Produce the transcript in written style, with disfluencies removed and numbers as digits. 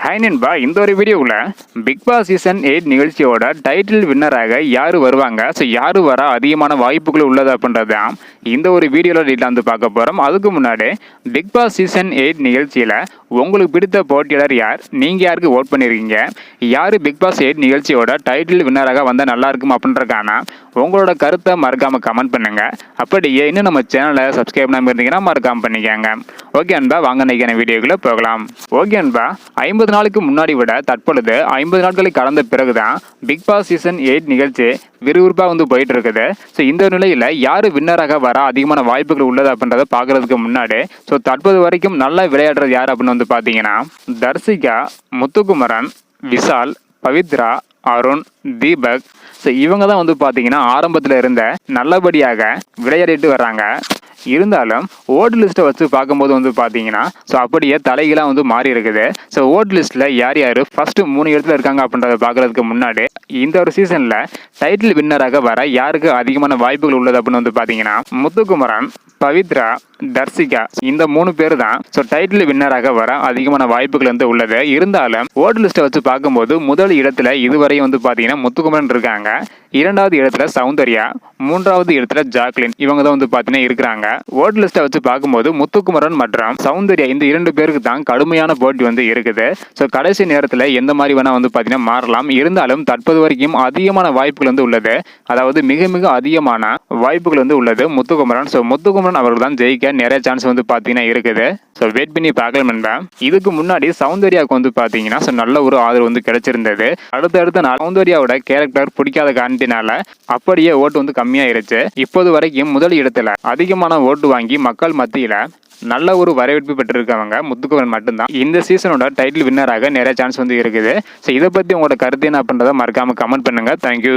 Hi நண்பா, இந்த ஒரு வீடியோவில் பிக் பாஸ் சீசன் 8 நிகழ்ச்சியோட டைட்டில் வின்னராக யார் வருவாங்க, ஸோ யார் வர அதிகமான வாய்ப்புகள் உள்ளது அப்படின்றது தான் இந்த ஒரு வீடியோவில் டீட்டெயில் வந்து பார்க்க போகிறோம். அதுக்கு முன்னாடி பிக் பாஸ் சீசன் 8 நிகழ்ச்சியில் உங்களுக்கு பிடித்த போட்டியாளர் யார், நீங்கள் யாருக்கு ஓட் பண்ணியிருக்கீங்க, யார் பிக் பாஸ் 8 நிகழ்ச்சியோட டைட்டில் வின்னராக வந்தால் நல்லா இருக்கும் அப்படின்றக்கான உங்களோட கருத்தை மறக்காமல் கமெண்ட் பண்ணுங்கள். அப்படியே இன்னும் நம்ம சேனலை சப்ஸ்கிரைப் பண்ணாமல் இருந்தீங்கன்னா மறக்காமல் பண்ணிக்கோங்க. ஓகே அன்பா, வாங்க நினைக்கிற வீடியோக்குள்ளே போகலாம். ஓகே அன்பா, 50 நாளுக்கு முன்னாடி விட தற்பொழுது 50 நாட்களை கடந்த பிறகு தான் பிக் பாஸ் சீசன் 8 நிகழ்ச்சி விறுவிறுப்பாக வந்து போயிட்டு இருக்குது. ஸோ இந்த நிலையில் யார் வின்னராக வர அதிகமான வாய்ப்புகள் உள்ளது அப்படின்றத பார்க்கறதுக்கு முன்னாடி ஸோ தற்போது வரைக்கும் நல்லா விளையாடுறது யார் அப்படின்னு வந்து பார்த்தீங்கன்னா தர்சிகா, முத்துக்குமரன், விஷால், பவித்ரா, அருண், தீபக், ஸோ இவங்க தான் வந்து பார்த்தீங்கன்னா ஆரம்பத்தில் இருந்த நல்லபடியாக விளையாடிட்டு வர்றாங்க. இருந்தாலும் ஓட் லிஸ்ட்டை வச்சு பார்க்கும்போது வந்து பார்த்தீங்கன்னா ஸோ அப்படியே தலைகளாக வந்து மாறி இருக்குது. ஸோ ஓட் லிஸ்ட்டில் யார் யார் ஃபர்ஸ்ட் 3 இடத்துல இருக்காங்க அப்படின்றத பார்க்கறதுக்கு முன்னாடி இந்த ஒரு சீசனில் டைட்டில் வின்னராக வர யாருக்கு அதிகமான வாய்ப்புகள் உள்ளது அப்படின்னு வந்து பார்த்தீங்கன்னா முத்துக்குமரன், பவித்ரா, தர்சிகா, இந்த 3 பேர் தான் ஸோ டைட்டில் வின்னராக வர அதிகமான வாய்ப்புகள் வந்து உள்ளது. இருந்தாலும் ஓட் லிஸ்ட்டை வச்சு பார்க்கும்போது முதல் இடத்துல இதுவரையும் வந்து பார்த்தீங்கன்னா முத்துக்குமரன் இருக்காங்க, 2வது இடத்துல சௌந்தர்யா, 3வது இடத்துல ஜாக்லின், இவங்க தான் வந்து பார்த்தீங்கன்னா இருக்கிறாங்க. ஓட் லிஸ்ட்டை வச்சு பார்க்கும்போது முத்துக்குமரன் மற்றும் சௌந்தர்யா இந்த 2 பேருக்கு தான் கடுமையான போட்டி வந்து இருக்குது. ஸோ கடைசி நேரத்தில் எந்த மாதிரி வேணா வந்து பார்த்தீங்கன்னா மாறலாம். இருந்தாலும் தற்போது வரைக்கும் அதிகமான வாய்ப்புகள் வந்து உள்ளது, அதாவது மிக மிக அதிகமான வாய்ப்புகள் வந்து உள்ளது முத்துக்குமரன். ஸோ முத்துக்குமரன் அவர்கள் தான் ஜெயிக்க நிறைய சான்ஸ் வந்து பார்த்தீங்கன்னா இருக்குது. ஸோ வெயிட் பண்ணி பார்க்கலாம் என்பேன். இதுக்கு முன்னாடி சௌந்தர்யாவுக்கு வந்து பார்த்தீங்கன்னா ஸோ நல்ல ஒரு ஆதரவு வந்து கிடைச்சிருந்தது. அடுத்த நாள் சௌந்தர்யாவோட கேரக்டர் பிடிக்காத காரணத்தினால அப்படியே ஓட்டு வந்து கம்மியாயிருச்சு. இப்போது வரைக்கும் முதல் இடத்துல அதிகமான ஓட்டு வாங்கி மக்கள் மத்தியில் நல்ல ஒரு வரவேற்பு பெற்றிருக்கவங்க முத்துக்குமரன் மட்டும்தான் இந்த சீசனோட டைட்டில் வின்னராக நிறைய சான்ஸ் வந்து இருக்குது. ஸோ இதை பற்றி உங்களோட கருத்து என்ன அப்படின்றத மறக்காமல் கமெண்ட் பண்ணுங்கள். தேங்க்யூ.